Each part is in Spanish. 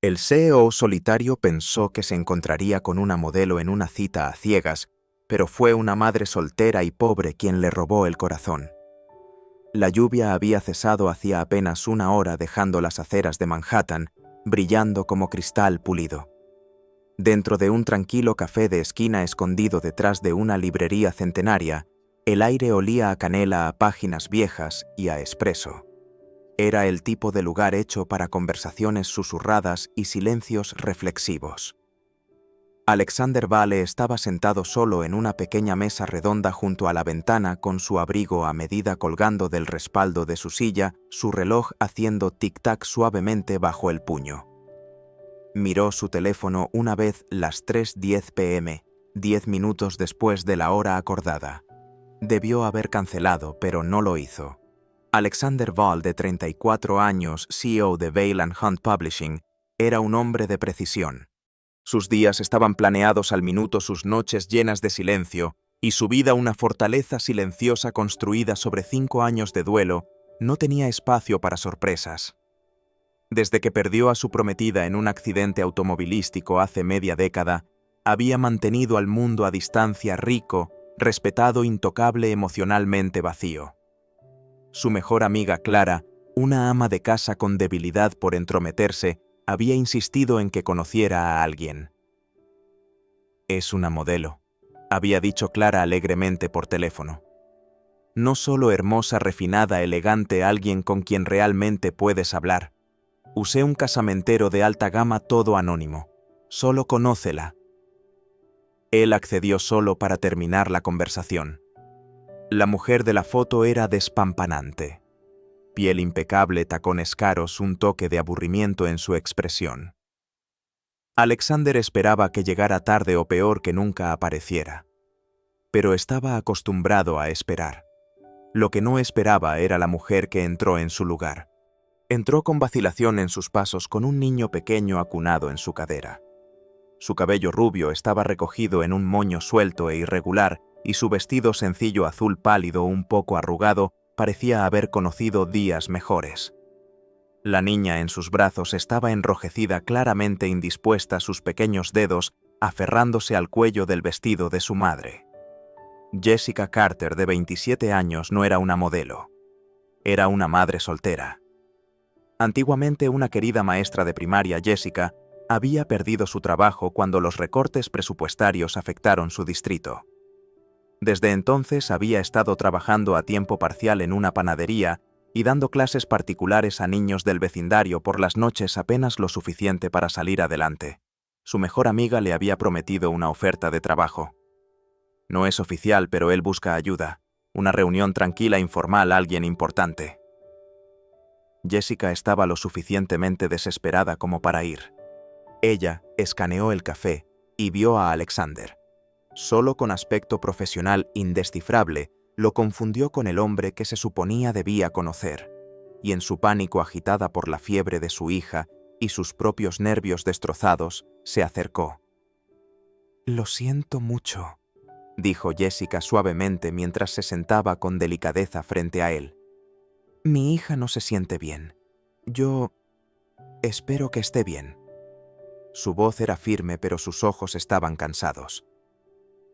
El CEO solitario pensó que se encontraría con una modelo en una cita a ciegas, pero fue una madre soltera y pobre quien le robó el corazón. La lluvia había cesado hacía apenas una hora, dejando las aceras de Manhattan brillando como cristal pulido. Dentro de un tranquilo café de esquina escondido detrás de una librería centenaria, el aire olía a canela, a páginas viejas y a espresso. Era el tipo de lugar hecho para conversaciones susurradas y silencios reflexivos. Alexander Vale estaba sentado solo en una pequeña mesa redonda junto a la ventana, con su abrigo a medida colgando del respaldo de su silla, su reloj haciendo tic-tac suavemente bajo el puño. Miró su teléfono una vez las 3:10 p.m., 10 minutos después de la hora acordada. Debió haber cancelado, pero no lo hizo. Alexander Vale, de 34 años, CEO de Vail & Hunt Publishing, era un hombre de precisión. Sus días estaban planeados al minuto, sus noches llenas de silencio, y su vida una fortaleza silenciosa construida sobre 5 años de duelo. No tenía espacio para sorpresas. Desde que perdió a su prometida en un accidente automovilístico hace media década, había mantenido al mundo a distancia, rico, respetado, intocable, emocionalmente vacío. Su mejor amiga Clara, una ama de casa con debilidad por entrometerse, había insistido en que conociera a alguien. «Es una modelo», había dicho Clara alegremente por teléfono. «No solo hermosa, refinada, elegante, alguien con quien realmente puedes hablar. Usé un casamentero de alta gama, todo anónimo. Solo conócela». Él accedió solo para terminar la conversación. La mujer de la foto era despampanante. Piel impecable, tacones caros, un toque de aburrimiento en su expresión. Alexander esperaba que llegara tarde o, peor, que nunca apareciera. Pero estaba acostumbrado a esperar. Lo que no esperaba era la mujer que entró en su lugar. Entró con vacilación en sus pasos, con un niño pequeño acunado en su cadera. Su cabello rubio estaba recogido en un moño suelto e irregular, y su vestido sencillo azul pálido, un poco arrugado, parecía haber conocido días mejores. La niña en sus brazos estaba enrojecida, claramente indispuesta, sus pequeños dedos aferrándose al cuello del vestido de su madre. Jessica Carter, de 27 años, no era una modelo. Era una madre soltera. Antiguamente una querida maestra de primaria, Jessica, había perdido su trabajo cuando los recortes presupuestarios afectaron su distrito. Desde entonces había estado trabajando a tiempo parcial en una panadería y dando clases particulares a niños del vecindario por las noches, apenas lo suficiente para salir adelante. Su mejor amiga le había prometido una oferta de trabajo. No es oficial, pero él busca ayuda. Una reunión tranquila, informal, alguien importante. Jessica estaba lo suficientemente desesperada como para ir. Ella escaneó el café y vio a Alexander. Solo con aspecto profesional indescifrable, lo confundió con el hombre que se suponía debía conocer, y en su pánico, agitada por la fiebre de su hija y sus propios nervios destrozados, se acercó. «Lo siento mucho», dijo Jessica suavemente mientras se sentaba con delicadeza frente a él. «Mi hija no se siente bien. Yo espero que esté bien». Su voz era firme, pero sus ojos estaban cansados.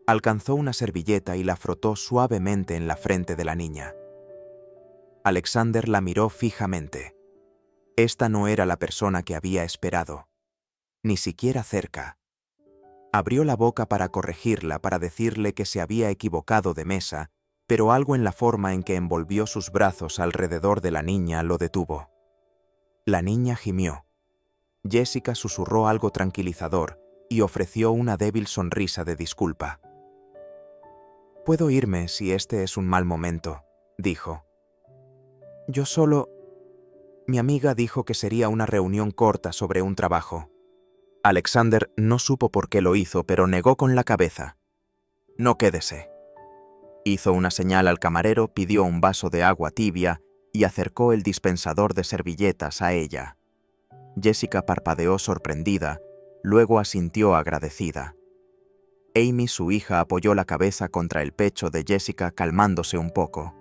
Alcanzó una servilleta y la frotó suavemente en la frente de la niña. Alexander la miró fijamente. Esta no era la persona que había esperado, ni siquiera cerca. Abrió la boca para corregirla, para decirle que se había equivocado de mesa, pero algo en la forma en que envolvió sus brazos alrededor de la niña lo detuvo. La niña gimió. Jessica susurró algo tranquilizador y ofreció una débil sonrisa de disculpa. «Puedo irme si este es un mal momento», dijo. Mi amiga dijo que sería una reunión corta sobre un trabajo». Alexander no supo por qué lo hizo, pero negó con la cabeza. «No, quédese». Hizo una señal al camarero, pidió un vaso de agua tibia y acercó el dispensador de servilletas a ella. Jessica parpadeó sorprendida, luego asintió agradecida. Amy, su hija, apoyó la cabeza contra el pecho de Jessica, calmándose un poco.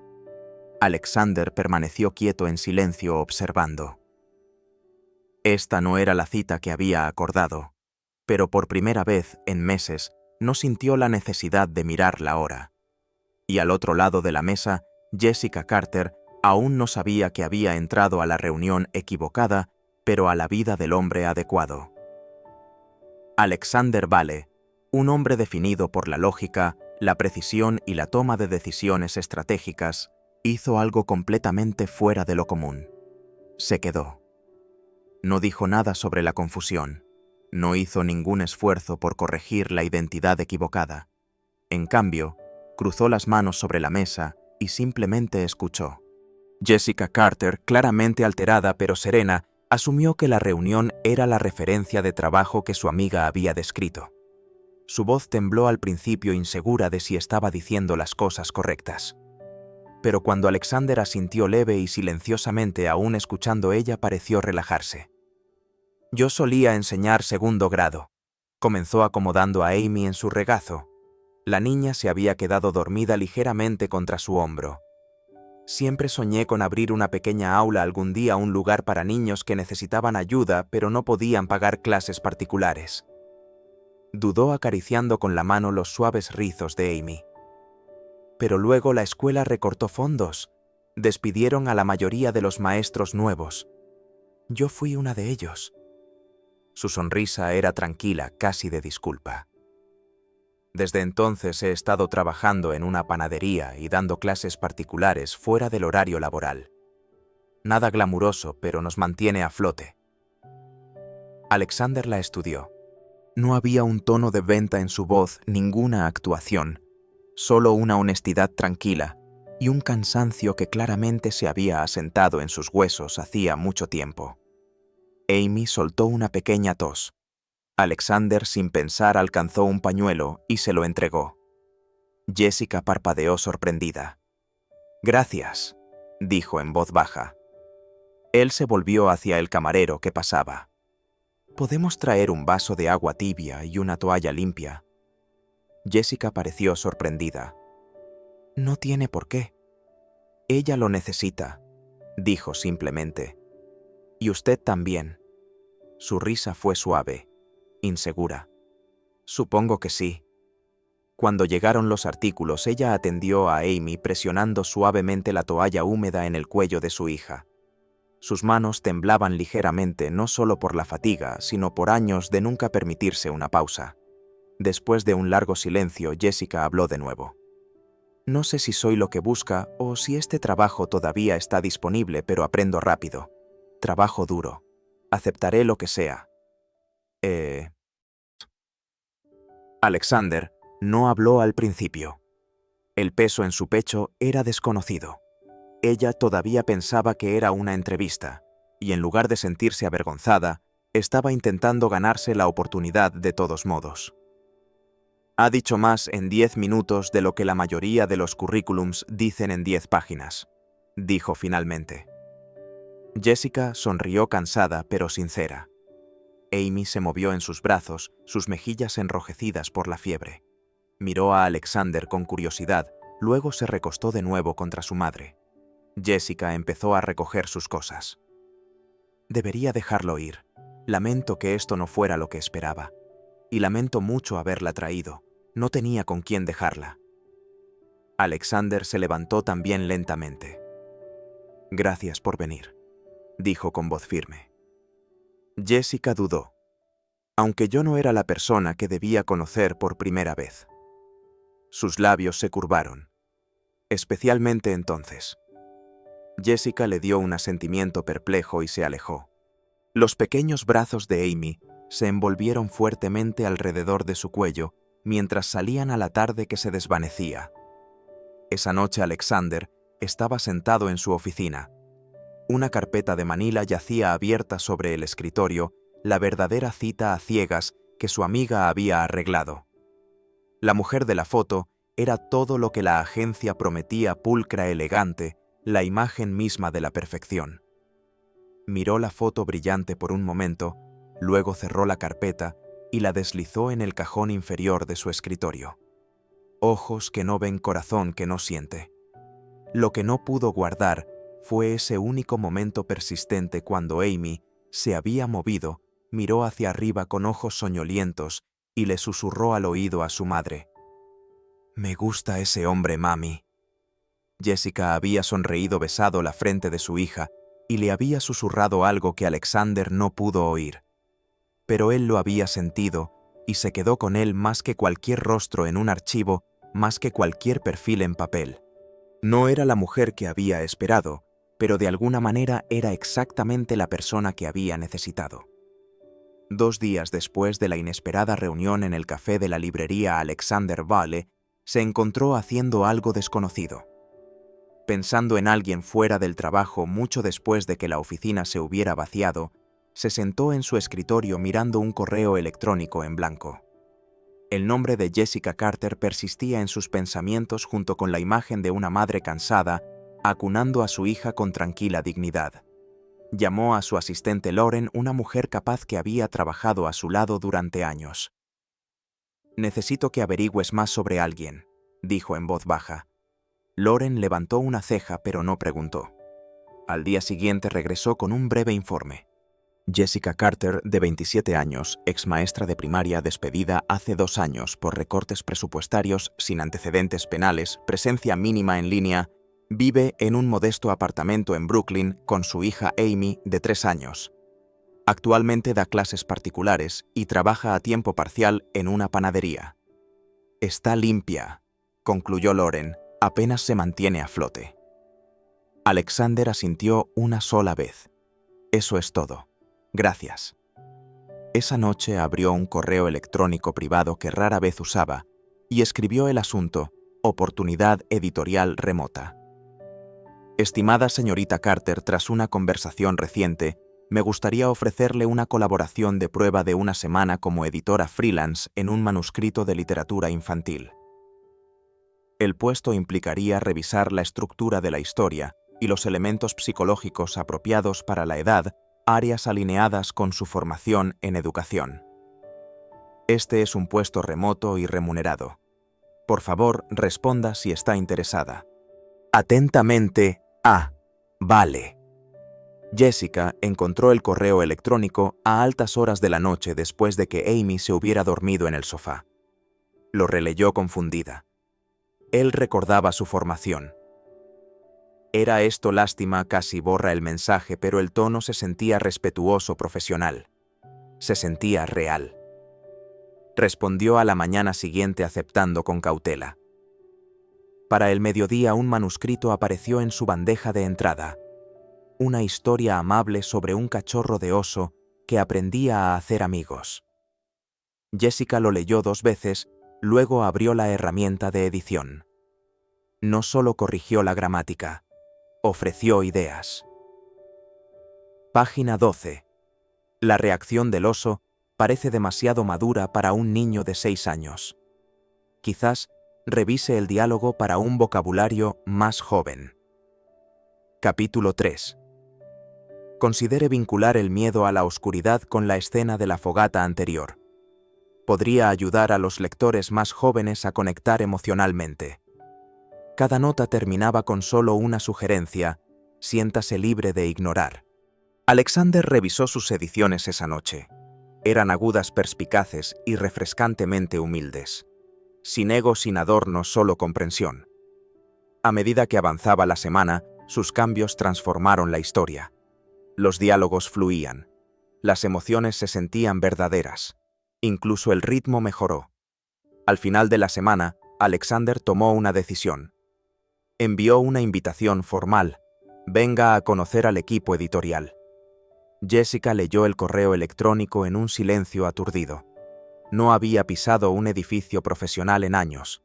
Alexander permaneció quieto en silencio, observando. Esta no era la cita que había acordado, pero por primera vez en meses no sintió la necesidad de mirar la hora. Y al otro lado de la mesa, Jessica Carter aún no sabía que había entrado a la reunión equivocada, pero a la vida del hombre adecuado. Alexander Vale, un hombre definido por la lógica, la precisión y la toma de decisiones estratégicas, hizo algo completamente fuera de lo común. Se quedó. No dijo nada sobre la confusión. No hizo ningún esfuerzo por corregir la identidad equivocada. En cambio, cruzó las manos sobre la mesa y simplemente escuchó. Jessica Carter, claramente alterada pero serena, asumió que la reunión era la referencia de trabajo que su amiga había descrito. Su voz tembló al principio, insegura de si estaba diciendo las cosas correctas. Pero cuando Alexander asintió leve y silenciosamente, aún escuchando, ella pareció relajarse. Yo solía enseñar segundo grado. Comenzó acomodando a Amy en su regazo. La niña se había quedado dormida ligeramente contra su hombro. Siempre soñé con abrir una pequeña aula algún día, un lugar para niños que necesitaban ayuda pero no podían pagar clases particulares. Dudó acariciando con la mano los suaves rizos de Amy. Pero luego la escuela recortó fondos. Despidieron a la mayoría de los maestros nuevos. Yo fui una de ellos. Su sonrisa era tranquila, casi de disculpa. Desde entonces he estado trabajando en una panadería y dando clases particulares fuera del horario laboral. Nada glamuroso, pero nos mantiene a flote. Alexander la estudió. No había un tono de venta en su voz, ninguna actuación, solo una honestidad tranquila y un cansancio que claramente se había asentado en sus huesos hacía mucho tiempo. Amy soltó una pequeña tos. Alexander, sin pensar, alcanzó un pañuelo y se lo entregó. Jessica parpadeó sorprendida. «Gracias», dijo en voz baja. Él se volvió hacia el camarero que pasaba. «¿Podemos traer un vaso de agua tibia y una toalla limpia?» Jessica pareció sorprendida. «No tiene por qué. Ella lo necesita», dijo simplemente. «Y usted también». Su risa fue suave, insegura. «Supongo que sí». Cuando llegaron los artículos, ella atendió a Amy presionando suavemente la toalla húmeda en el cuello de su hija. Sus manos temblaban ligeramente, no solo por la fatiga, sino por años de nunca permitirse una pausa. Después de un largo silencio, Jessica habló de nuevo. «No sé si soy lo que busca o si este trabajo todavía está disponible, pero aprendo rápido. Trabajo duro. Aceptaré lo que sea». Alexander no habló al principio. El peso en su pecho era desconocido. Ella todavía pensaba que era una entrevista, y en lugar de sentirse avergonzada, estaba intentando ganarse la oportunidad de todos modos. «Ha dicho más en 10 minutos de lo que la mayoría de los currículums dicen en 10 páginas», dijo finalmente. Jessica sonrió cansada pero sincera. Amy se movió en sus brazos, sus mejillas enrojecidas por la fiebre. Miró a Alexander con curiosidad, luego se recostó de nuevo contra su madre. Jessica empezó a recoger sus cosas. «Debería dejarlo ir. Lamento que esto no fuera lo que esperaba. Y lamento mucho haberla traído. No tenía con quién dejarla». Alexander se levantó también lentamente. «Gracias por venir», dijo con voz firme. Jessica dudó, aunque yo no era la persona que debía conocer por primera vez. Sus labios se curvaron, especialmente entonces. Jessica le dio un asentimiento perplejo y se alejó. Los pequeños brazos de Amy se envolvieron fuertemente alrededor de su cuello mientras salían a la tarde que se desvanecía. Esa noche Alexander estaba sentado en su oficina. Una carpeta de Manila yacía abierta sobre el escritorio, la verdadera cita a ciegas que su amiga había arreglado. La mujer de la foto era todo lo que la agencia prometía, pulcra, elegante, la imagen misma de la perfección. Miró la foto brillante por un momento, luego cerró la carpeta y la deslizó en el cajón inferior de su escritorio. Ojos que no ven, corazón que no siente. Lo que no pudo guardar fue ese único momento persistente cuando Amy Se había movido, miró hacia arriba con ojos soñolientos y le susurró al oído a su madre. «Me gusta ese hombre, mami». Jessica había sonreído, besado la frente de su hija y le había susurrado algo que Alexander no pudo oír. Pero él lo había sentido y se quedó con él más que cualquier rostro en un archivo, más que cualquier perfil en papel. No era la mujer que había esperado, pero de alguna manera era exactamente la persona que había necesitado. 2 días después de la inesperada reunión en el café de la librería Alexander Vale, se encontró haciendo algo desconocido. Pensando en alguien fuera del trabajo mucho después de que la oficina se hubiera vaciado, se sentó en su escritorio mirando un correo electrónico en blanco. El nombre de Jessica Carter persistía en sus pensamientos junto con la imagen de una madre cansada, acunando a su hija con tranquila dignidad. Llamó a su asistente Lauren, una mujer capaz que había trabajado a su lado durante años. «Necesito que averigües más sobre alguien», dijo en voz baja. Lauren levantó una ceja pero no preguntó. Al día siguiente regresó con un breve informe. Jessica Carter, de 27 años, ex maestra de primaria despedida hace 2 años por recortes presupuestarios, sin antecedentes penales, presencia mínima en línea, vive en un modesto apartamento en Brooklyn con su hija Amy, de 3 años. Actualmente da clases particulares y trabaja a tiempo parcial en una panadería. «Está limpia», concluyó Lauren, «apenas se mantiene a flote». Alexander asintió una sola vez. «Eso es todo. Gracias». Esa noche abrió un correo electrónico privado que rara vez usaba y escribió el asunto «Oportunidad editorial remota». «Estimada señorita Carter, tras una conversación reciente, me gustaría ofrecerle una colaboración de prueba de 1 semana como editora freelance en un manuscrito de literatura infantil. El puesto implicaría revisar la estructura de la historia y los elementos psicológicos apropiados para la edad, áreas alineadas con su formación en educación. Este es un puesto remoto y remunerado. Por favor, responda si está interesada. Atentamente, A. Vale». Jessica encontró el correo electrónico a altas horas de la noche después de que Amy se hubiera dormido en el sofá. Lo releyó confundida. Él recordaba su formación. Era esto lástima, casi borra el mensaje, pero el tono se sentía respetuoso, profesional. Se sentía real. Respondió a la mañana siguiente aceptando con cautela. Para el mediodía un manuscrito apareció en su bandeja de entrada. Una historia amable sobre un cachorro de oso que aprendía a hacer amigos. Jessica lo leyó 2 veces, luego abrió la herramienta de edición. No solo corrigió la gramática, ofreció ideas. Página 12. La reacción del oso parece demasiado madura para un niño de 6 años. Quizás revise el diálogo para un vocabulario más joven. Capítulo 3. Considere vincular el miedo a la oscuridad con la escena de la fogata anterior. Podría ayudar a los lectores más jóvenes a conectar emocionalmente. Cada nota terminaba con solo una sugerencia: siéntase libre de ignorar. Alexander revisó sus ediciones esa noche. Eran agudas, perspicaces y refrescantemente humildes. Sin ego, sin adorno, solo comprensión. A medida que avanzaba la semana, sus cambios transformaron la historia. Los diálogos fluían. Las emociones se sentían verdaderas. Incluso el ritmo mejoró. Al final de la semana, Alexander tomó una decisión. Envió una invitación formal: venga a conocer al equipo editorial. Jessica leyó el correo electrónico en un silencio aturdido. No había pisado un edificio profesional en años,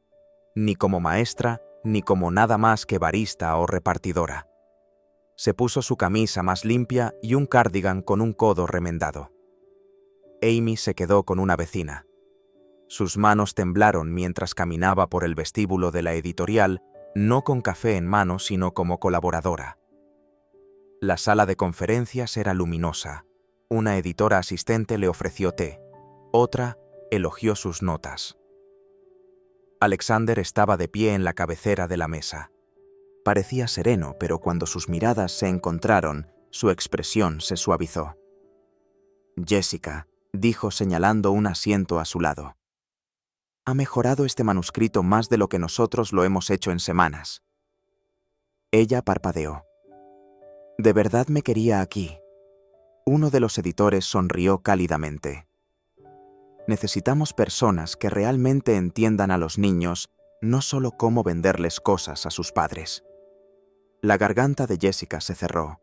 ni como maestra, ni como nada más que barista o repartidora. Se puso su camisa más limpia y un cardigan con un codo remendado. Amy se quedó con una vecina. Sus manos temblaron mientras caminaba por el vestíbulo de la editorial, no con café en mano, sino como colaboradora. La sala de conferencias era luminosa. Una editora asistente le ofreció té. Otra elogió sus notas. Alexander estaba de pie en la cabecera de la mesa. Parecía sereno, pero cuando sus miradas se encontraron, su expresión se suavizó. Jessica, dijo señalando un asiento a su lado. Ha mejorado este manuscrito más de lo que nosotros lo hemos hecho en semanas. Ella parpadeó. ¿De verdad me quería aquí? Uno de los editores sonrió cálidamente. Necesitamos personas que realmente entiendan a los niños, no solo cómo venderles cosas a sus padres. La garganta de Jessica se cerró.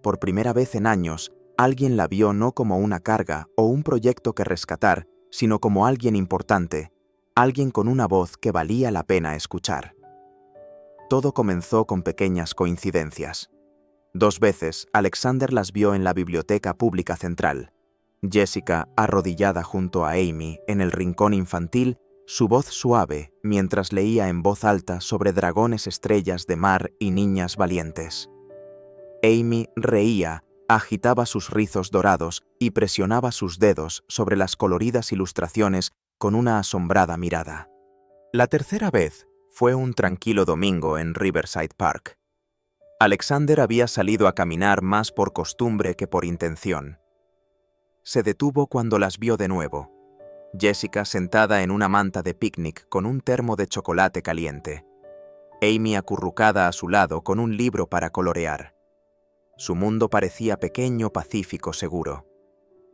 Por primera vez en años, alguien la vio no como una carga o un proyecto que rescatar, sino como alguien importante, alguien con una voz que valía la pena escuchar. Todo comenzó con pequeñas coincidencias. 2 veces, Alexander las vio en la biblioteca pública central. Jessica, arrodillada junto a Amy en el rincón infantil, su voz suave mientras leía en voz alta sobre dragones, estrellas de mar y niñas valientes. Amy reía, agitaba sus rizos dorados y presionaba sus dedos sobre las coloridas ilustraciones con una asombrada mirada. La tercera vez fue un tranquilo domingo en Riverside Park. Alexander había salido a caminar más por costumbre que por intención. Se detuvo cuando las vio de nuevo. Jessica sentada en una manta de picnic con un termo de chocolate caliente. Amy acurrucada a su lado con un libro para colorear. Su mundo parecía pequeño, pacífico, seguro.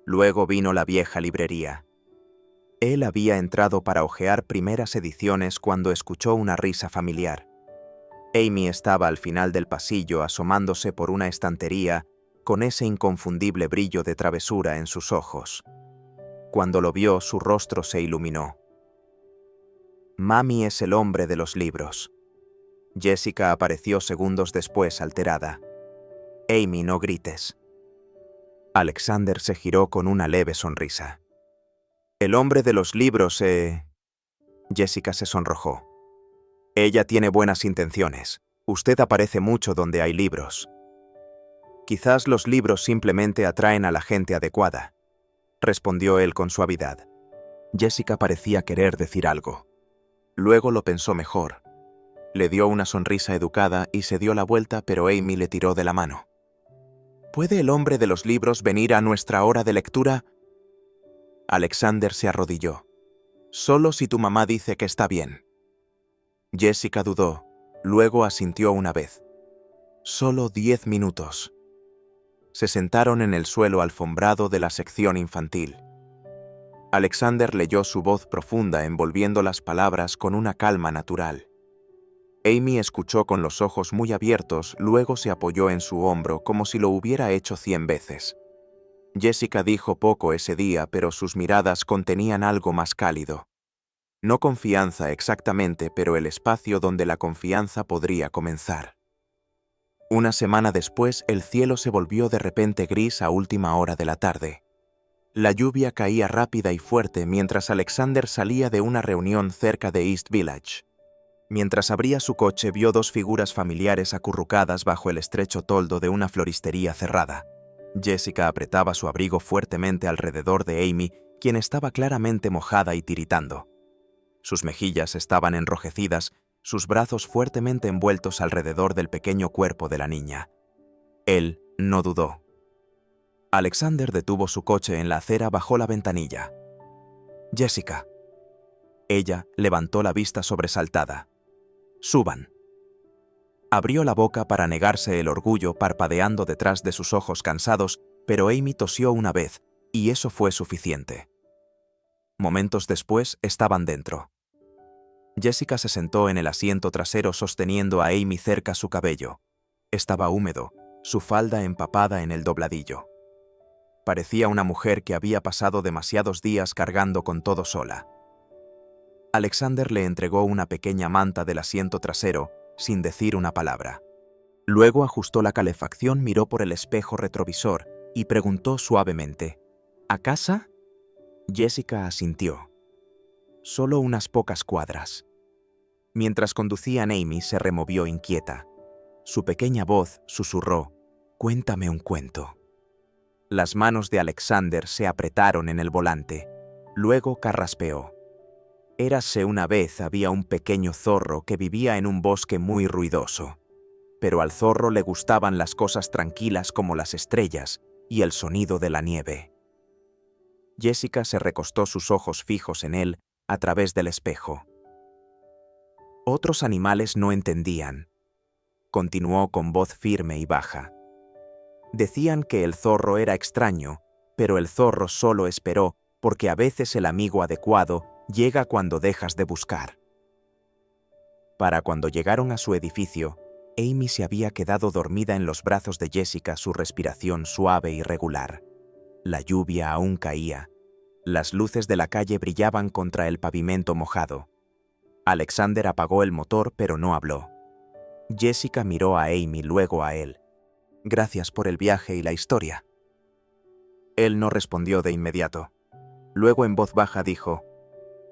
Luego vino la vieja librería. Él había entrado para hojear primeras ediciones cuando escuchó una risa familiar. Amy estaba al final del pasillo asomándose por una estantería con ese inconfundible brillo de travesura en sus ojos. Cuando lo vio, su rostro se iluminó. Mami es el hombre de los libros. Jessica apareció segundos después alterada. Amy, no grites. Alexander se giró con una leve sonrisa. El hombre de los libros, Jessica se sonrojó. Ella tiene buenas intenciones. Usted aparece mucho donde hay libros. Quizás los libros simplemente atraen a la gente adecuada, respondió él con suavidad. Jessica parecía querer decir algo. Luego lo pensó mejor. Le dio una sonrisa educada y se dio la vuelta, pero Amy le tiró de la mano. ¿Puede el hombre de los libros venir a nuestra hora de lectura? Alexander se arrodilló. Solo si tu mamá dice que está bien. Jessica dudó, luego asintió una vez. Solo 10 minutos. Se sentaron en el suelo alfombrado de la sección infantil. Alexander leyó su voz profunda envolviendo las palabras con una calma natural. Amy escuchó con los ojos muy abiertos, luego se apoyó en su hombro como si lo hubiera hecho 100 veces. Jessica dijo poco ese día, pero sus miradas contenían algo más cálido. No confianza exactamente, pero el espacio donde la confianza podría comenzar. Una semana después, el cielo se volvió de repente gris a última hora de la tarde. La lluvia caía rápida y fuerte mientras Alexander salía de una reunión cerca de East Village. Mientras abría su coche, vio 2 figuras familiares acurrucadas bajo el estrecho toldo de una floristería cerrada. Jessica apretaba su abrigo fuertemente alrededor de Amy, quien estaba claramente mojada y tiritando. Sus mejillas estaban enrojecidas, sus brazos fuertemente envueltos alrededor del pequeño cuerpo de la niña. Él no dudó. Alexander detuvo su coche en la acera, bajó la ventanilla. Jessica. Ella levantó la vista sobresaltada. Suban. Abrió la boca para negarse el orgullo parpadeando detrás de sus ojos cansados, pero Amy tosió una vez, y eso fue suficiente. Momentos después estaban dentro. Jessica se sentó en el asiento trasero sosteniendo a Amy cerca su cabello. Estaba húmedo, su falda empapada en el dobladillo. Parecía una mujer que había pasado demasiados días cargando con todo sola. Alexander le entregó una pequeña manta del asiento trasero, sin decir una palabra. Luego ajustó la calefacción, miró por el espejo retrovisor y preguntó suavemente, ¿a casa? Jessica asintió. Solo unas pocas cuadras. Mientras conducían, Amy se removió inquieta. Su pequeña voz susurró, «Cuéntame un cuento». Las manos de Alexander se apretaron en el volante. Luego carraspeó. Érase una vez había un pequeño zorro que vivía en un bosque muy ruidoso. Pero al zorro le gustaban las cosas tranquilas como las estrellas y el sonido de la nieve. Jessica se recostó sus ojos fijos en él a través del espejo. Otros animales no entendían. Continuó con voz firme y baja. Decían que el zorro era extraño, pero el zorro solo esperó porque a veces el amigo adecuado llega cuando dejas de buscar. Para cuando llegaron a su edificio, Amy se había quedado dormida en los brazos de Jessica, su respiración suave y regular. La lluvia aún caía. Las luces de la calle brillaban contra el pavimento mojado. Alexander apagó el motor, pero no habló. Jessica miró a Amy, luego a él. «Gracias por el viaje y la historia». Él no respondió de inmediato. Luego en voz baja dijo: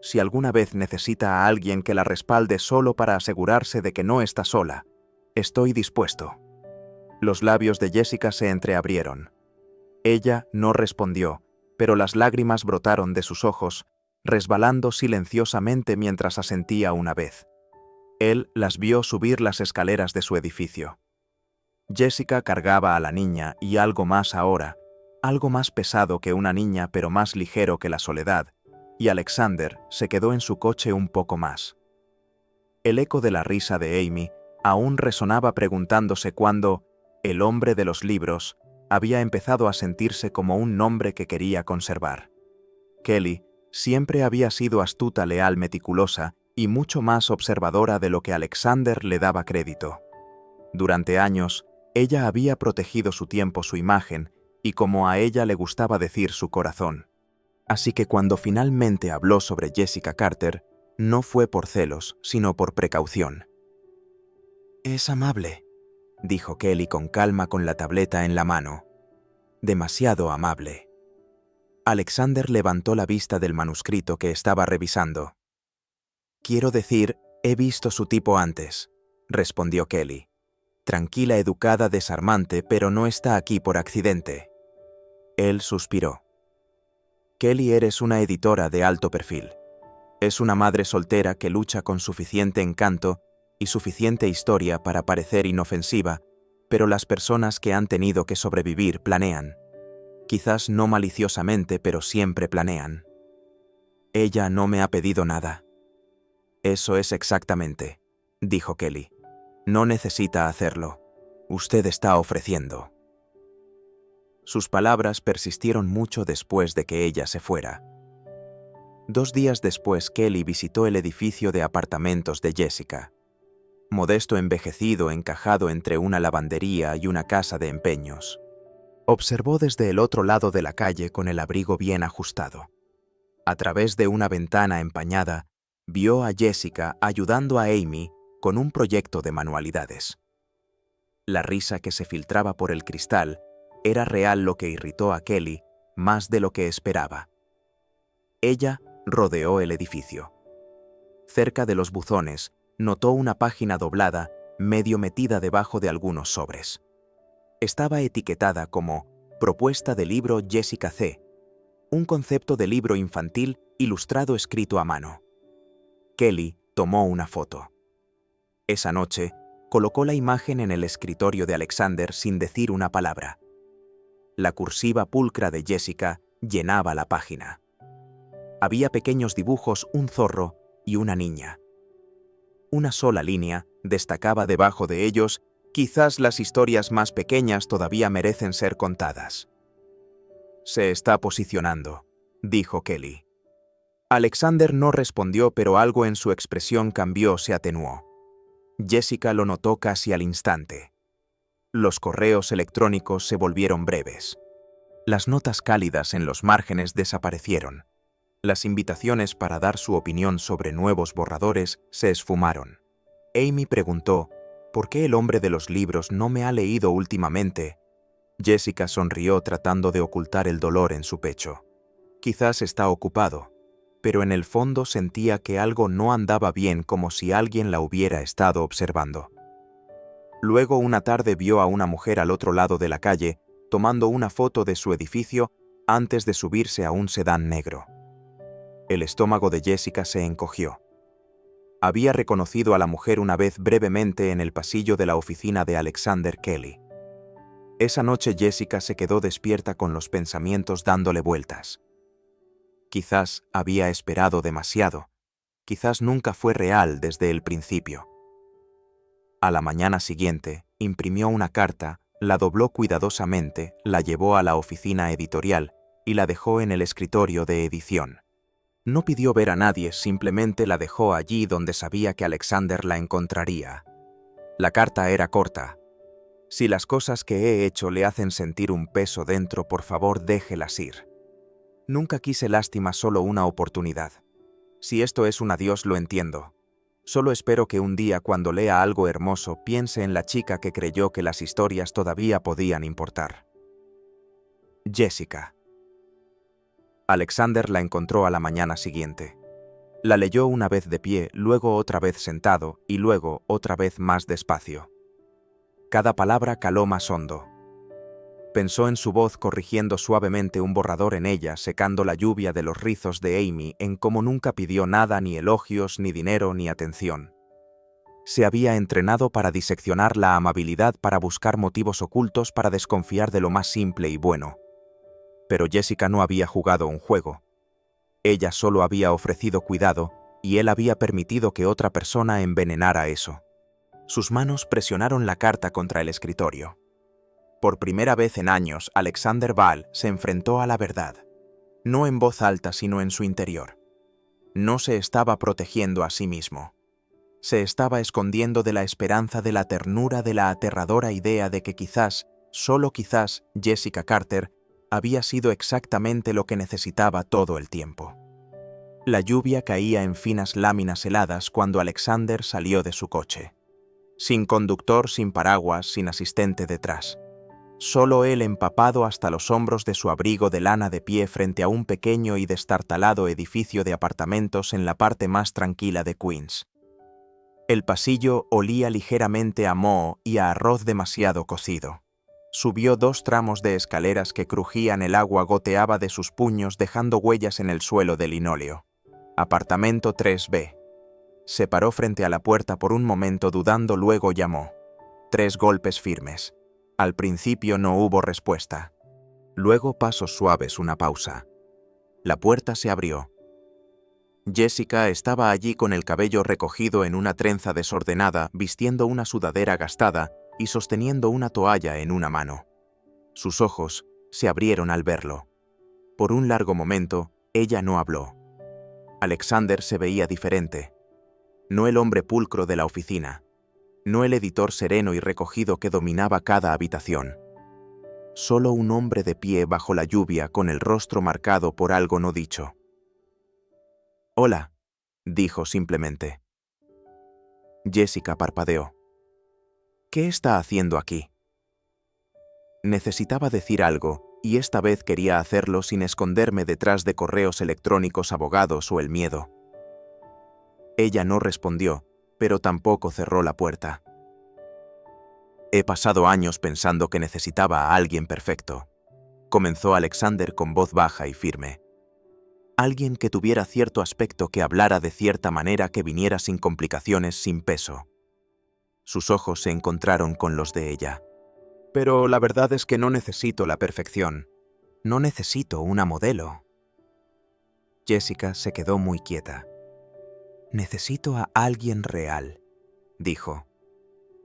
«Si alguna vez necesita a alguien que la respalde solo para asegurarse de que no está sola, estoy dispuesto». Los labios de Jessica se entreabrieron. Ella no respondió, pero las lágrimas brotaron de sus ojos, resbalando silenciosamente mientras asentía una vez. Él las vio subir las escaleras de su edificio. Jessica cargaba a la niña y algo más ahora, algo más pesado que una niña pero más ligero que la soledad, y Alexander se quedó en su coche un poco más. El eco de la risa de Amy aún resonaba preguntándose cuándo el hombre de los libros había empezado a sentirse como un nombre que quería conservar. Kelly siempre había sido astuta, leal, meticulosa y mucho más observadora de lo que Alexander le daba crédito. Durante años, ella había protegido su tiempo, su imagen, y como a ella le gustaba decir, su corazón. Así que cuando finalmente habló sobre Jessica Carter, no fue por celos, sino por precaución. «Es amable», dijo Kelly con calma con la tableta en la mano. «Demasiado amable». Alexander levantó la vista del manuscrito que estaba revisando. «Quiero decir, he visto su tipo antes», respondió Kelly. «Tranquila, educada, desarmante, pero no está aquí por accidente». Él suspiró. «Kelly, eres una editora de alto perfil. Es una madre soltera que lucha con suficiente encanto y suficiente historia para parecer inofensiva, pero las personas que han tenido que sobrevivir planean. Quizás no maliciosamente, pero siempre planean. Ella no me ha pedido nada». «Eso es exactamente», dijo Kelly. «No necesita hacerlo. Usted está ofreciendo». Sus palabras persistieron mucho después de que ella se fuera. 2 días después, Kelly visitó el edificio de apartamentos de Jessica. Modesto, envejecido, encajado entre una lavandería y una casa de empeños. Observó desde el otro lado de la calle con el abrigo bien ajustado. A través de una ventana empañada, vio a Jessica ayudando a Amy con un proyecto de manualidades. La risa que se filtraba por el cristal era real, lo que irritó a Kelly más de lo que esperaba. Ella rodeó el edificio. Cerca de los buzones, notó una página doblada, medio metida debajo de algunos sobres. Estaba etiquetada como «Propuesta de libro Jessica C», un concepto de libro infantil ilustrado escrito a mano. Kelly tomó una foto. Esa noche, colocó la imagen en el escritorio de Alexander sin decir una palabra. La cursiva pulcra de Jessica llenaba la página. Había pequeños dibujos, un zorro y una niña. Una sola línea destacaba debajo de ellos: «Quizás las historias más pequeñas todavía merecen ser contadas». «Se está posicionando», dijo Kelly. Alexander no respondió, pero algo en su expresión cambió, se atenuó. Jessica lo notó casi al instante. Los correos electrónicos se volvieron breves. Las notas cálidas en los márgenes desaparecieron. Las invitaciones para dar su opinión sobre nuevos borradores se esfumaron. Amy preguntó: «¿Por qué el hombre de los libros no me ha leído últimamente?» Jessica sonrió tratando de ocultar el dolor en su pecho. «Quizás está ocupado», pero en el fondo sentía que algo no andaba bien, como si alguien la hubiera estado observando. Luego, una tarde, vio a una mujer al otro lado de la calle tomando una foto de su edificio antes de subirse a un sedán negro. El estómago de Jessica se encogió. Había reconocido a la mujer una vez brevemente en el pasillo de la oficina de Alexander Kelly. Esa noche Jessica se quedó despierta con los pensamientos dándole vueltas. Quizás había esperado demasiado. Quizás nunca fue real desde el principio. A la mañana siguiente, imprimió una carta, la dobló cuidadosamente, la llevó a la oficina editorial y la dejó en el escritorio de edición. No pidió ver a nadie, simplemente la dejó allí donde sabía que Alexander la encontraría. La carta era corta. Si las cosas que he hecho le hacen sentir un peso dentro, por favor déjelas ir. Nunca quise lástima, solo una oportunidad. Si esto es un adiós, lo entiendo. Solo espero que un día, cuando lea algo hermoso, piense en la chica que creyó que las historias todavía podían importar. Jessica. Alexander la encontró a la mañana siguiente. La leyó una vez de pie, luego otra vez sentado y luego otra vez más despacio. Cada palabra caló más hondo. Pensó en su voz corrigiendo suavemente un borrador en ella, secando la lluvia de los rizos de Amy, en cómo nunca pidió nada, ni elogios, ni dinero, ni atención. Se había entrenado para diseccionar la amabilidad, para buscar motivos ocultos, para desconfiar de lo más simple y bueno. Pero Jessica no había jugado un juego. Ella solo había ofrecido cuidado, y él había permitido que otra persona envenenara eso. Sus manos presionaron la carta contra el escritorio. Por primera vez en años, Alexander Vaal se enfrentó a la verdad. No en voz alta, sino en su interior. No se estaba protegiendo a sí mismo. Se estaba escondiendo de la esperanza, de la ternura, de la aterradora idea de que quizás, solo quizás, Jessica Carter había sido exactamente lo que necesitaba todo el tiempo. La lluvia caía en finas láminas heladas cuando Alexander salió de su coche. Sin conductor, sin paraguas, sin asistente detrás. Solo él, empapado hasta los hombros de su abrigo de lana, de pie frente a un pequeño y destartalado edificio de apartamentos en la parte más tranquila de Queens. El pasillo olía ligeramente a moho y a arroz demasiado cocido. Subió 2 tramos de escaleras que crujían, el agua goteaba de sus puños dejando huellas en el suelo de linóleo. Apartamento 3B. Se paró frente a la puerta por un momento dudando, luego llamó. 3 golpes firmes. Al principio no hubo respuesta. Luego pasos suaves, una pausa. La puerta se abrió. Jessica estaba allí con el cabello recogido en una trenza desordenada, vistiendo una sudadera gastada y sosteniendo una toalla en una mano. Sus ojos se abrieron al verlo. Por un largo momento, ella no habló. Alexander se veía diferente. No el hombre pulcro de la oficina. No el editor sereno y recogido que dominaba cada habitación. Solo un hombre de pie bajo la lluvia, con el rostro marcado por algo no dicho. «Hola», dijo simplemente. Jessica parpadeó. «¿Qué está haciendo aquí?» Necesitaba decir algo, y esta vez quería hacerlo sin esconderme detrás de correos electrónicos, abogados o el miedo. Ella no respondió, pero tampoco cerró la puerta. «He pasado años pensando que necesitaba a alguien perfecto», comenzó Alexander con voz baja y firme. Alguien que tuviera cierto aspecto, que hablara de cierta manera, que viniera sin complicaciones, sin peso. Sus ojos se encontraron con los de ella. «Pero la verdad es que no necesito la perfección. No necesito una modelo». Jessica se quedó muy quieta. «Necesito a alguien real», dijo.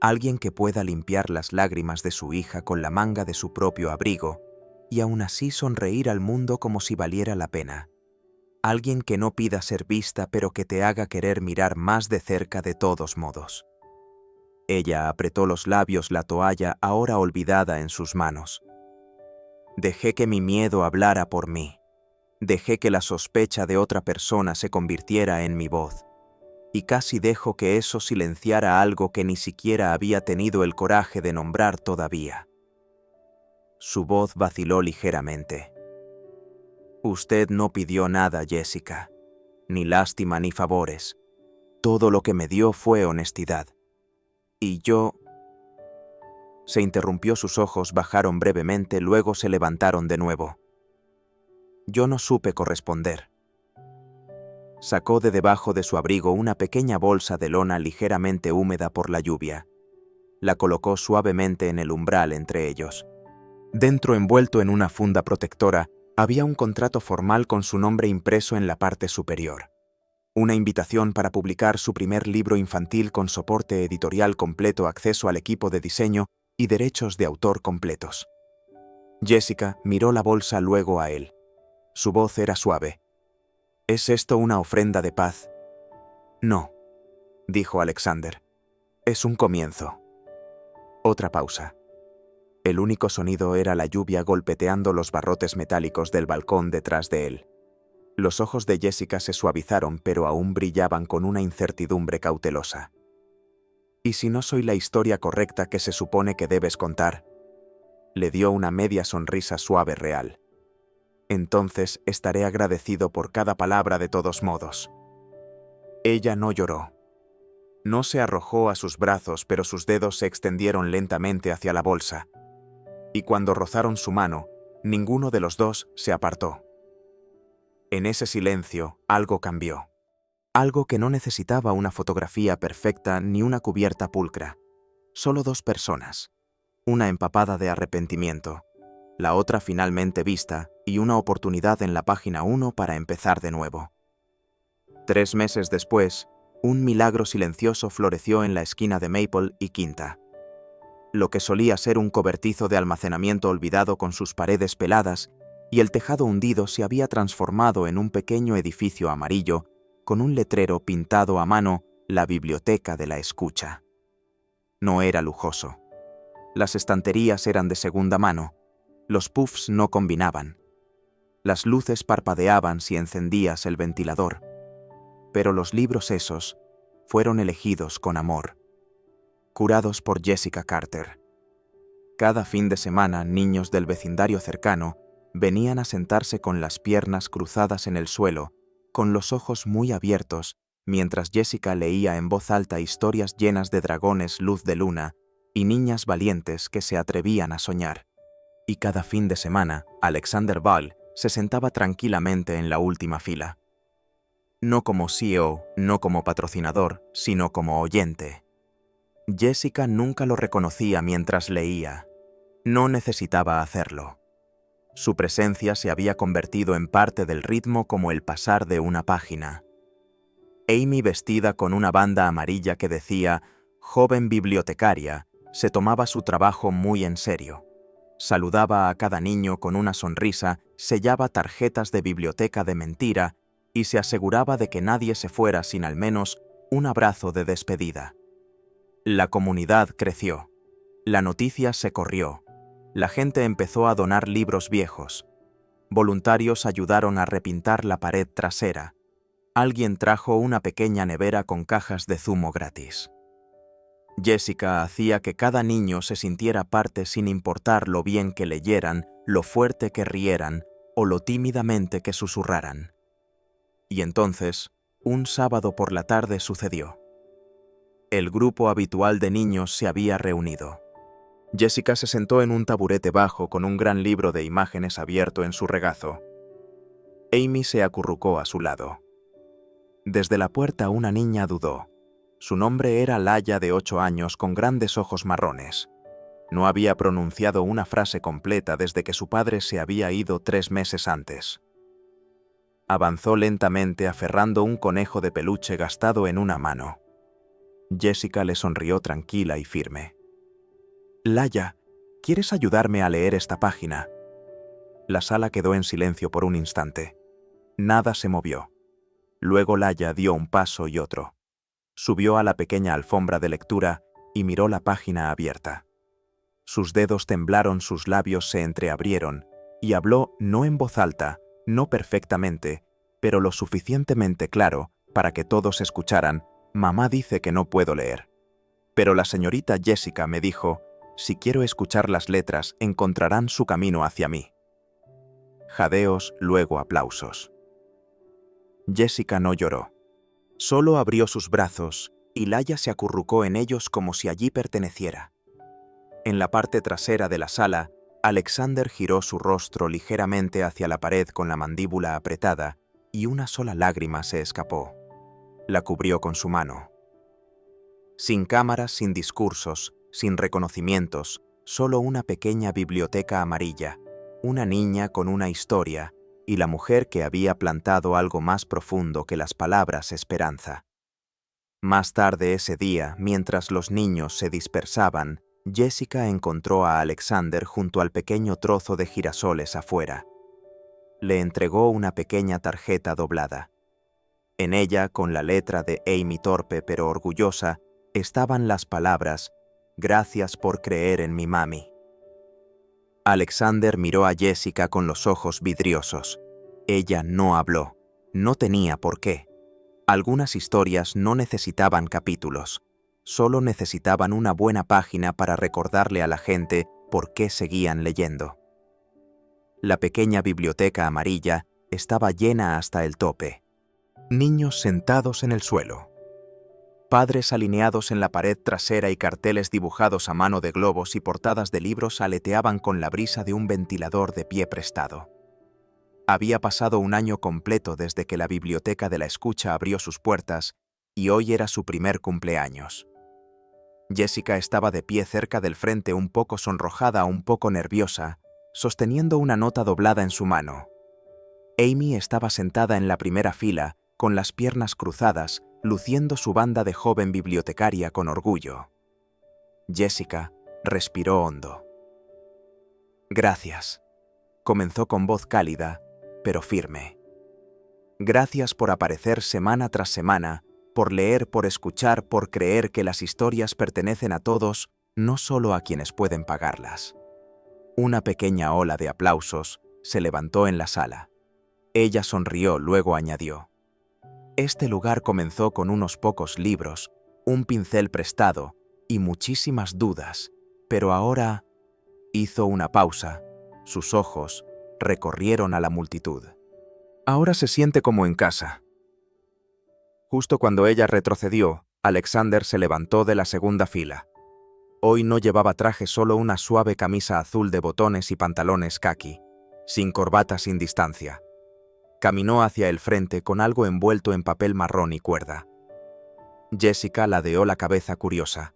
«Alguien que pueda limpiar las lágrimas de su hija con la manga de su propio abrigo y aún así sonreír al mundo como si valiera la pena. Alguien que no pida ser vista, pero que te haga querer mirar más de cerca de todos modos». Ella apretó los labios, la toalla ahora olvidada en sus manos. «Dejé que mi miedo hablara por mí. Dejé que la sospecha de otra persona se convirtiera en mi voz. Y casi dejo que eso silenciara algo que ni siquiera había tenido el coraje de nombrar todavía». Su voz vaciló ligeramente. «Usted no pidió nada, Jessica. Ni lástima ni favores. Todo lo que me dio fue honestidad. Y yo...» Se interrumpió, sus ojos bajaron brevemente, luego se levantaron de nuevo. «Yo no supe corresponder». Sacó de debajo de su abrigo una pequeña bolsa de lona ligeramente húmeda por la lluvia. La colocó suavemente en el umbral entre ellos. Dentro, envuelto en una funda protectora, Había un contrato formal con su nombre impreso en la parte superior. Una invitación para publicar su primer libro infantil con soporte editorial completo, acceso al equipo de diseño y derechos de autor completos. Jessica miró la bolsa luego a él. Su voz era suave. ¿Es esto una ofrenda de paz? No, dijo Alexander. Es un comienzo. Otra pausa. El único sonido era la lluvia golpeteando los barrotes metálicos del balcón detrás de él. Los ojos de Jessica se suavizaron, pero aún brillaban con una incertidumbre cautelosa. ¿Y si no soy la historia correcta que se supone que debes contar? Le dio una media sonrisa suave real. Entonces estaré agradecido por cada palabra de todos modos. Ella no lloró. No se arrojó a sus brazos, pero sus dedos se extendieron lentamente hacia la bolsa. Y cuando rozaron su mano, ninguno de los dos se apartó. En ese silencio, algo cambió. Algo que no necesitaba una fotografía perfecta ni una cubierta pulcra. Solo dos personas. Una empapada de arrepentimiento, la otra finalmente vista y una oportunidad en la página 1 para empezar de nuevo. 3 meses después, un milagro silencioso floreció en la esquina de Maple y Quinta. Lo que solía ser un cobertizo de almacenamiento olvidado con sus paredes peladas y el tejado hundido se había transformado en un pequeño edificio amarillo con un letrero pintado a mano, la Biblioteca de la Escucha. No era lujoso. Las estanterías eran de segunda mano. Los puffs no combinaban. Las luces parpadeaban si encendías el ventilador. Pero los libros esos fueron elegidos con amor. Curados por Jessica Carter. Cada fin de semana, niños del vecindario cercano venían a sentarse con las piernas cruzadas en el suelo, con los ojos muy abiertos, mientras Jessica leía en voz alta historias llenas de dragones luz de luna y niñas valientes que se atrevían a soñar. Y cada fin de semana, Alexander Ball se sentaba tranquilamente en la última fila. No como CEO, no como patrocinador, sino como oyente. Jessica nunca lo reconocía mientras leía. No necesitaba hacerlo. Su presencia se había convertido en parte del ritmo como el pasar de una página. Amy, vestida con una banda amarilla que decía «Joven bibliotecaria», se tomaba su trabajo muy en serio. Saludaba a cada niño con una sonrisa, sellaba tarjetas de biblioteca de mentira y se aseguraba de que nadie se fuera sin al menos un abrazo de despedida. La comunidad creció. La noticia se corrió. La gente empezó a donar libros viejos. Voluntarios ayudaron a repintar la pared trasera. Alguien trajo una pequeña nevera con cajas de zumo gratis. Jessica hacía que cada niño se sintiera parte sin importar lo bien que leyeran, lo fuerte que rieran o lo tímidamente que susurraran. Y entonces, un sábado por la tarde sucedió. El grupo habitual de niños se había reunido. Jessica se sentó en un taburete bajo con un gran libro de imágenes abierto en su regazo. Amy se acurrucó a su lado. Desde la puerta una niña dudó. Su nombre era Laia, de 8 años, con grandes ojos marrones. No había pronunciado una frase completa desde que su padre se había ido 3 meses antes. Avanzó lentamente aferrando un conejo de peluche gastado en una mano. Jessica le sonrió tranquila y firme. «Laia, ¿quieres ayudarme a leer esta página?» La sala quedó en silencio por un instante. Nada se movió. Luego Laia dio un paso y otro. Subió a la pequeña alfombra de lectura y miró la página abierta. Sus dedos temblaron, sus labios se entreabrieron, y habló no en voz alta, no perfectamente, pero lo suficientemente claro para que todos escucharan: «Mamá dice que no puedo leer. Pero la señorita Jessica me dijo, si quiero escuchar las letras, encontrarán su camino hacia mí». Jadeos, luego aplausos. Jessica no lloró. Solo abrió sus brazos y Laia se acurrucó en ellos como si allí perteneciera. En la parte trasera de la sala, Alexander giró su rostro ligeramente hacia la pared con la mandíbula apretada y una sola lágrima se escapó. La cubrió con su mano. Sin cámaras, sin discursos, sin reconocimientos, solo una pequeña biblioteca amarilla, una niña con una historia y la mujer que había plantado algo más profundo que las palabras esperanza. Más tarde ese día, mientras los niños se dispersaban, Jessica encontró a Alexander junto al pequeño trozo de girasoles afuera. Le entregó una pequeña tarjeta doblada. En ella, con la letra de Amy torpe pero orgullosa, estaban las palabras «Gracias por creer en mi mami». Alexander miró a Jessica con los ojos vidriosos. Ella no habló. No tenía por qué. Algunas historias no necesitaban capítulos. Solo necesitaban una buena página para recordarle a la gente por qué seguían leyendo. La pequeña biblioteca amarilla estaba llena hasta el tope. Niños sentados en el suelo. Padres alineados en la pared trasera y carteles dibujados a mano de globos y portadas de libros aleteaban con la brisa de un ventilador de pie prestado. Había pasado un año completo desde que la biblioteca de la escucha abrió sus puertas y hoy era su primer cumpleaños. Jessica estaba de pie cerca del frente, un poco sonrojada, un poco nerviosa, sosteniendo una nota doblada en su mano. Amy estaba sentada en la primera fila, con las piernas cruzadas, luciendo su banda de joven bibliotecaria con orgullo. Jessica respiró hondo. «Gracias», comenzó con voz cálida, pero firme. «Gracias por aparecer semana tras semana, por leer, por escuchar, por creer que las historias pertenecen a todos, no solo a quienes pueden pagarlas». Una pequeña ola de aplausos se levantó en la sala. Ella sonrió, luego añadió: «Este lugar comenzó con unos pocos libros, un pincel prestado y muchísimas dudas, pero ahora…» Hizo una pausa. Sus ojos recorrieron a la multitud. «Ahora se siente como en casa». Justo cuando ella retrocedió, Alexander se levantó de la segunda fila. Hoy no llevaba traje, solo una suave camisa azul de botones y pantalones caqui, sin corbata, sin distancia. Caminó hacia el frente con algo envuelto en papel marrón y cuerda. Jessica ladeó la cabeza curiosa.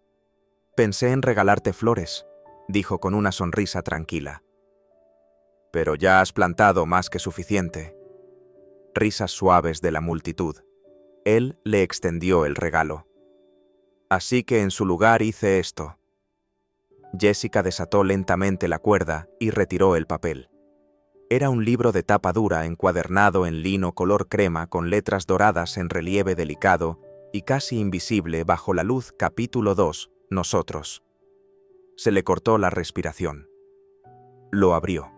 «Pensé en regalarte flores», dijo con una sonrisa tranquila. «Pero ya has plantado más que suficiente». Risas suaves de la multitud. Él le extendió el regalo. «Así que en su lugar hice esto». Jessica desató lentamente la cuerda y retiró el papel. Era un libro de tapa dura, encuadernado en lino color crema con letras doradas en relieve delicado y casi invisible bajo la luz. Capítulo 2. Nosotros. Se le cortó la respiración. Lo abrió.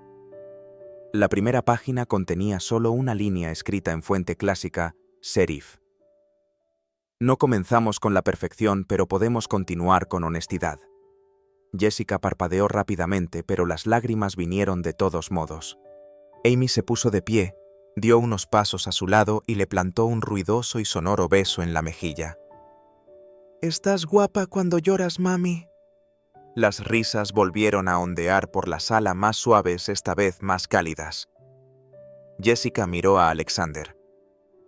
La primera página contenía solo una línea escrita en fuente clásica, serif. «No comenzamos con la perfección, pero podemos continuar con honestidad». Jessica parpadeó rápidamente, pero las lágrimas vinieron de todos modos. Amy se puso de pie, dio unos pasos a su lado y le plantó un ruidoso y sonoro beso en la mejilla. «Estás guapa cuando lloras, mami». Las risas volvieron a ondear por la sala, más suaves, esta vez más cálidas. Jessica miró a Alexander.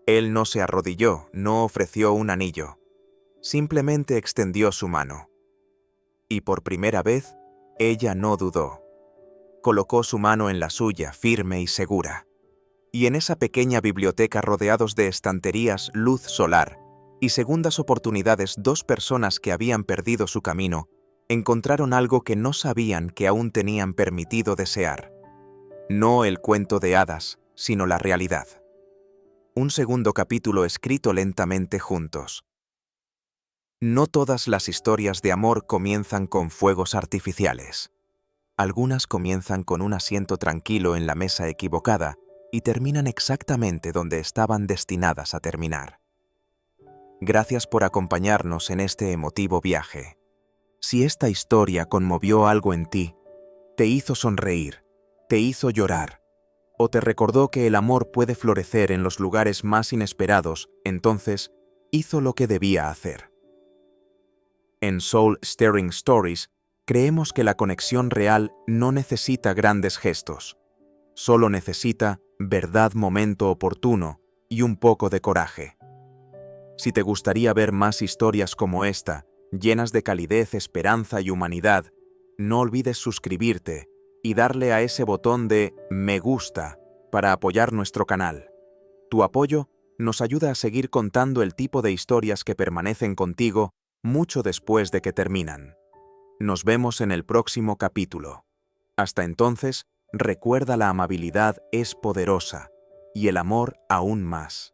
Él no se arrodilló, no ofreció un anillo. Simplemente extendió su mano. Y por primera vez, ella no dudó. Colocó su mano en la suya, firme y segura. Y en esa pequeña biblioteca, rodeados de estanterías, luz solar y segundas oportunidades, dos personas que habían perdido su camino encontraron algo que no sabían que aún tenían permitido desear. No el cuento de hadas, sino la realidad. Un segundo capítulo escrito lentamente juntos. No todas las historias de amor comienzan con fuegos artificiales. Algunas comienzan con un asiento tranquilo en la mesa equivocada y terminan exactamente donde estaban destinadas a terminar. Gracias por acompañarnos en este emotivo viaje. Si esta historia conmovió algo en ti, te hizo sonreír, te hizo llorar, o te recordó que el amor puede florecer en los lugares más inesperados, entonces hizo lo que debía hacer. En Soul Stirring Stories, creemos que la conexión real no necesita grandes gestos, solo necesita verdad, momento oportuno y un poco de coraje. Si te gustaría ver más historias como esta, llenas de calidez, esperanza y humanidad, no olvides suscribirte y darle a ese botón de me gusta para apoyar nuestro canal. Tu apoyo nos ayuda a seguir contando el tipo de historias que permanecen contigo mucho después de que terminan. Nos vemos en el próximo capítulo. Hasta entonces, recuerda, la amabilidad es poderosa y el amor aún más.